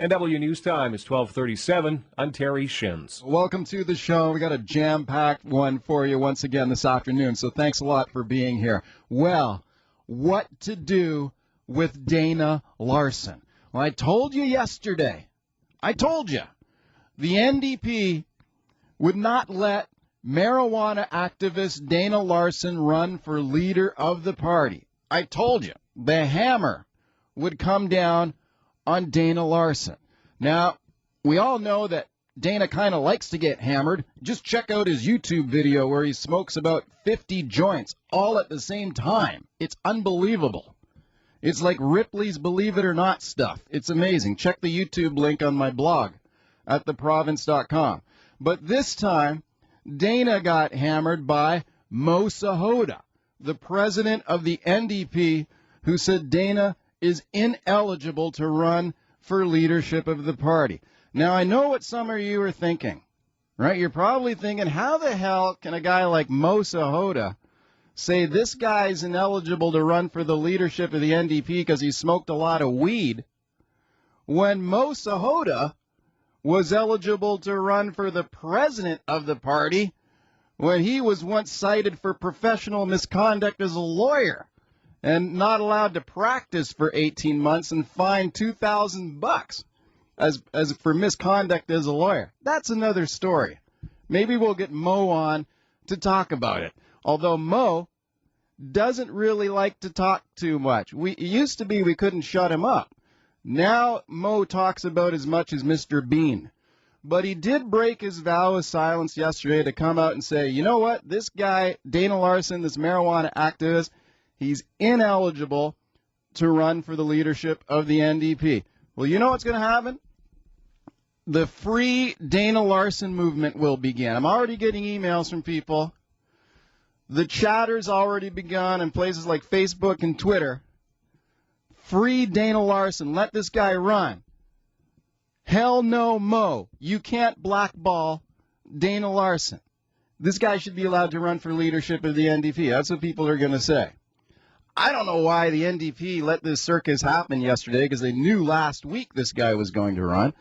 CKNW News Time is 12:37. I'm Terry Shins. Welcome to the show. We got a jam-packed one for you once again this afternoon, so thanks a lot for being here. Well, what to do with Dana Larsen? Well, I told you yesterday. The NDP would not let marijuana activist Dana Larsen run for leader of the party. I told you the hammer would come down on Dana Larsen. Now, we all know that Dana kind of likes to get hammered. Just check out his YouTube video where he smokes about 50 joints all at the same time. It's unbelievable. It's like Ripley's Believe It or Not stuff. It's amazing. Check the YouTube link on my blog at theprovince.com. But this time, Dana got hammered by Moe Sihota, the president of the NDP, who said Dana is ineligible to run for leadership of the party. Now, I know what some of you are thinking, right? You're probably thinking, how the hell can a guy like Moe Sihota say this guy's ineligible to run for the leadership of the NDP because he smoked a lot of weed, when Moe Sihota was eligible to run for the president of the party when he was once cited for professional misconduct as a lawyer and not allowed to practice for 18 months and fined $2,000 as for misconduct as a lawyer. That's another story. Maybe we'll get Moe on to talk about it. Although Moe doesn't really like to talk too much. It used to be we couldn't shut him up. Now Moe talks about as much as Mr. Bean. But he did break his vow of silence yesterday to come out and say, you know what, this guy, Dana Larsen, this marijuana activist, he's ineligible to run for the leadership of the NDP. Well, you know what's going to happen? The Free Dana Larsen movement will begin. I'm already getting emails from people. The chatter's already begun in places like Facebook and Twitter. Free Dana Larsen. Let this guy run. Hell no, Moe. You can't blackball Dana Larsen. This guy should be allowed to run for leadership of the NDP. That's what people are going to say. I don't know why the NDP let this circus happen yesterday, because they knew last week this guy was going to run.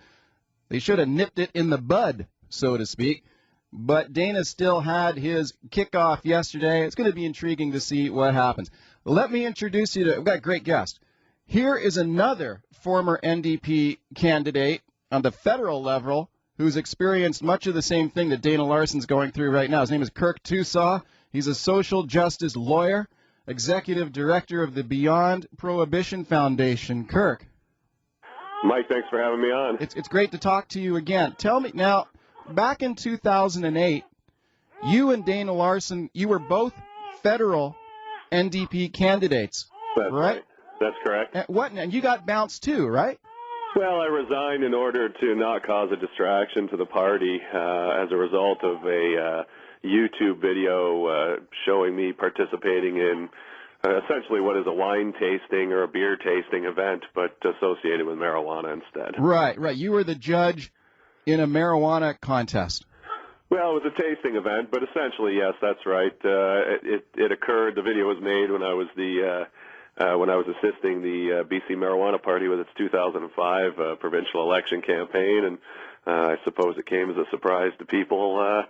They should have nipped it in the bud, so to speak. But Dana still had his kickoff yesterday. It's going to be intriguing to see what happens. Let me introduce you to, we've got a great guest. Here is another former NDP candidate on the federal level who's experienced much of the same thing that Dana Larsen's going through right now. His name is Kirk Tousaw. He's a social justice lawyer, executive director of the Beyond Prohibition Foundation. Kirk. Mike, thanks for having me on. It's great to talk to you again. Tell me now, back in 2008, you and Dana Larsen, you were both federal NDP candidates. That's right. That's correct. And you got bounced too, right? Well, I resigned in order to not cause a distraction to the party as a result of a YouTube video showing me participating in essentially what is a wine tasting or a beer tasting event, but associated with marijuana instead. Right. You were the judge in a marijuana contest. Well, it was a tasting event, but essentially, yes, that's right. It occurred. The video was made when I was assisting the BC Marijuana Party with its 2005 provincial election campaign, and I suppose it came as a surprise to people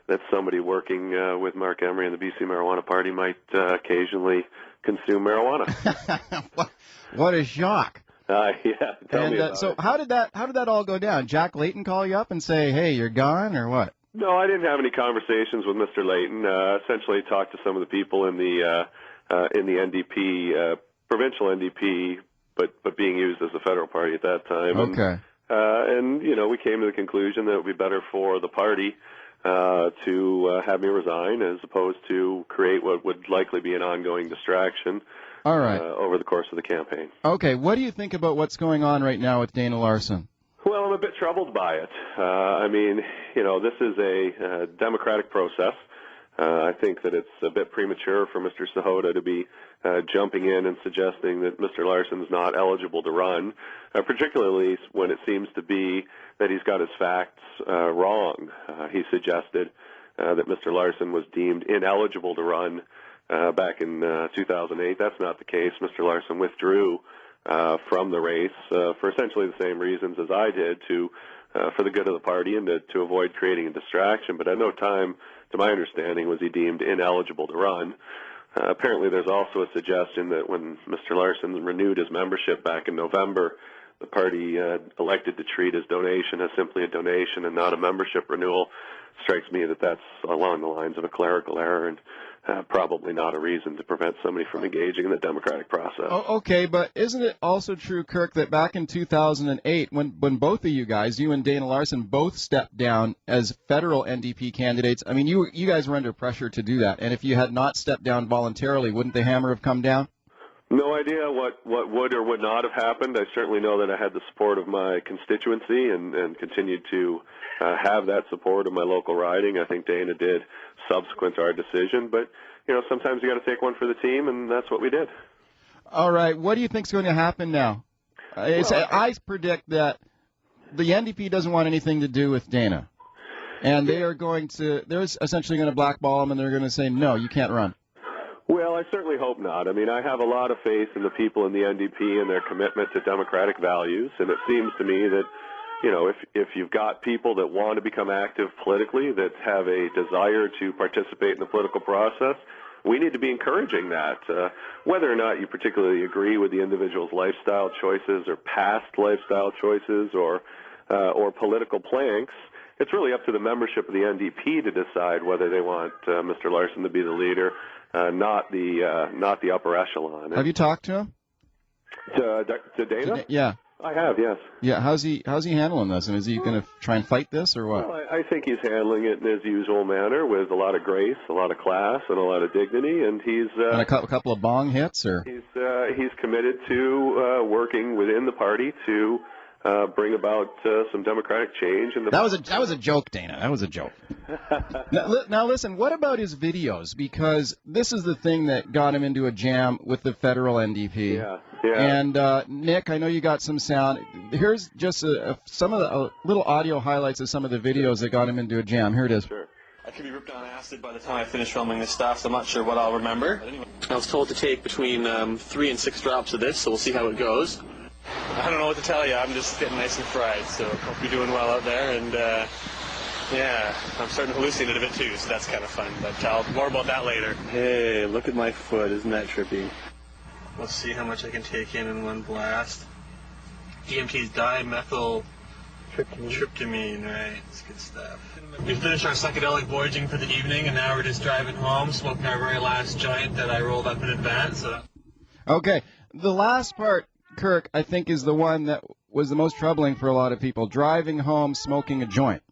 that somebody working with Mark Emery and the BC Marijuana Party might occasionally consume marijuana. What a shock! Yeah, tell me about so it. How did that all go down? Jack Layton call you up and say, "Hey, you're gone," or what? No, I didn't have any conversations with Mr. Layton. Essentially, talked to some of the people in the NDP, provincial NDP, but being used as the federal party at that time. Okay. And we came to the conclusion that it would be better for the party to have me resign as opposed to create what would likely be an ongoing distraction. All right. Over the course of the campaign. Okay. What do you think about what's going on right now with Dana Larsen? Well, I'm a bit troubled by it. This is a democratic process. I think that it's a bit premature for Mr. Sihota to be jumping in and suggesting that Mr. Larsen's not eligible to run, particularly when it seems to be that he's got his facts wrong. He suggested that Mr. Larsen was deemed ineligible to run back in 2008. That's not the case. Mr. Larsen withdrew from the race for essentially the same reasons as I did, for the good of the party and to avoid creating a distraction. But at no time, to my understanding, was he deemed ineligible to run. Apparently, there's also a suggestion that when Mr. Larsen renewed his membership back in November, the party elected to treat his donation as simply a donation and not a membership renewal. Strikes me that that's along the lines of a clerical error and probably not a reason to prevent somebody from engaging in the democratic process. Oh, okay, but isn't it also true, Kirk, that back in 2008, when both of you guys, you and Dana Larsen, both stepped down as federal NDP candidates, I mean, you guys were under pressure to do that, and if you had not stepped down voluntarily, wouldn't the hammer have come down? No idea what would or would not have happened. I certainly know that I had the support of my constituency and continued to have that support of my local riding. I think Dana did subsequent to our decision. But, sometimes you got to take one for the team, and that's what we did. All right. What do you think is going to happen now? I predict that the NDP doesn't want anything to do with Dana. And they're essentially going to blackball him, and they're going to say, no, you can't run. Well, I certainly hope not. I mean, I have a lot of faith in the people in the NDP and their commitment to democratic values, and it seems to me that, if you've got people that want to become active politically, that have a desire to participate in the political process, we need to be encouraging that. Whether or not you particularly agree with the individual's lifestyle choices or past lifestyle choices or political planks, it's really up to the membership of the NDP to decide whether they want Mr. Larsen to be the leader. Not the upper echelon. Have you talked to him? To Dana? Yeah. I have, yes. Yeah. How's he handling this? And is he going to try and fight this or what? Well, I think he's handling it in his usual manner with a lot of grace, a lot of class, and a lot of dignity. And he's and a couple of bong hits, or he's committed to working within the party to bring about some democratic change. That was a joke, Dana. That was a joke. Now listen, what about his videos? Because this is the thing that got him into a jam with the federal NDP. Yeah. And Nick, I know you got some sound. Here's just some of the little audio highlights of some of the videos that got him into a jam. Here it is. Sure. I could be ripped on acid by the time I finish filming this stuff, so I'm not sure what I'll remember. But anyway, I was told to take between 3 and 6 drops of this, so we'll see how it goes. I don't know what to tell you. I'm just getting nice and fried, so hope you're doing well out there. And yeah, I'm starting to hallucinate a bit too, so that's kind of fun. But I'll more about that later. Hey, look at my foot. Isn't that trippy? Let's see how much I can take in one blast. DMT is dimethyl tryptamine, right? It's good stuff. We finished our psychedelic voyaging for the evening, and now we're just driving home, smoking our very last joint that I rolled up in advance. So. Okay, the last part, Kirk, I think is the one that was the most troubling for a lot of people, driving home smoking a joint.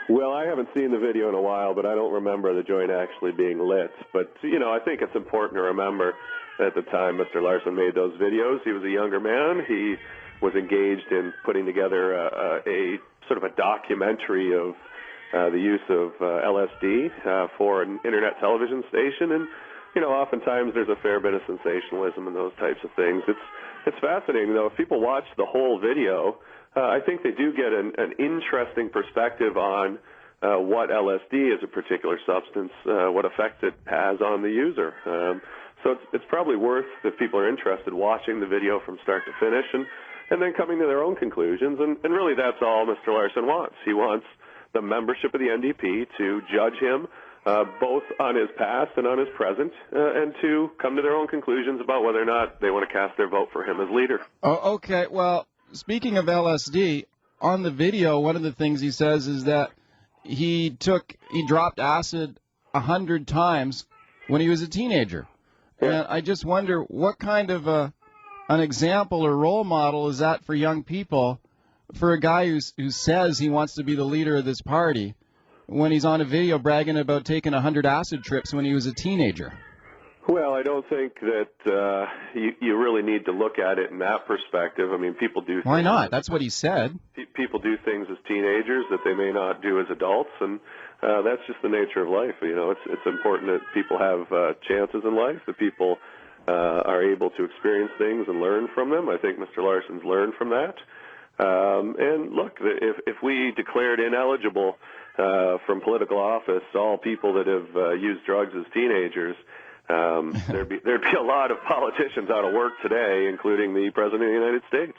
Well, I haven't seen the video in a while, but I don't remember the joint actually being lit. But, I think it's important to remember at the time Mr. Larsen made those videos, he was a younger man. He was engaged in putting together a sort of a documentary of the use of LSD for an internet television station. And, oftentimes there's a fair bit of sensationalism in those types of things. It's fascinating, though. If people watch the whole video, I think they do get an interesting perspective on what LSD is a particular substance, what effect it has on the user. So it's probably worth, if people are interested, watching the video from start to finish and then coming to their own conclusions. And really that's all Mr. Larsen wants. He wants the membership of the NDP to judge him both on his past and on his present, and to come to their own conclusions about whether or not they want to cast their vote for him as leader. Oh, okay. Well, speaking of LSD, on the video, one of the things he says is that he dropped acid 100 times when he was a teenager. Yeah. And I just wonder what kind of an example or role model is that for young people, for a guy who says he wants to be the leader of this party, when he's on a video bragging about taking 100 acid trips when he was a teenager? Well, I don't think that you really need to look at it in that perspective. I mean, people do. Why not? That's what he said. People do things as teenagers that they may not do as adults, and that's just the nature of life. It's important that people have chances in life, that people are able to experience things and learn from them. I think Mr. Larsen's learned from that. And look, if we declared ineligible from political office all people that have used drugs as teenagers, there'd be a lot of politicians out of work today, including the President of the United States.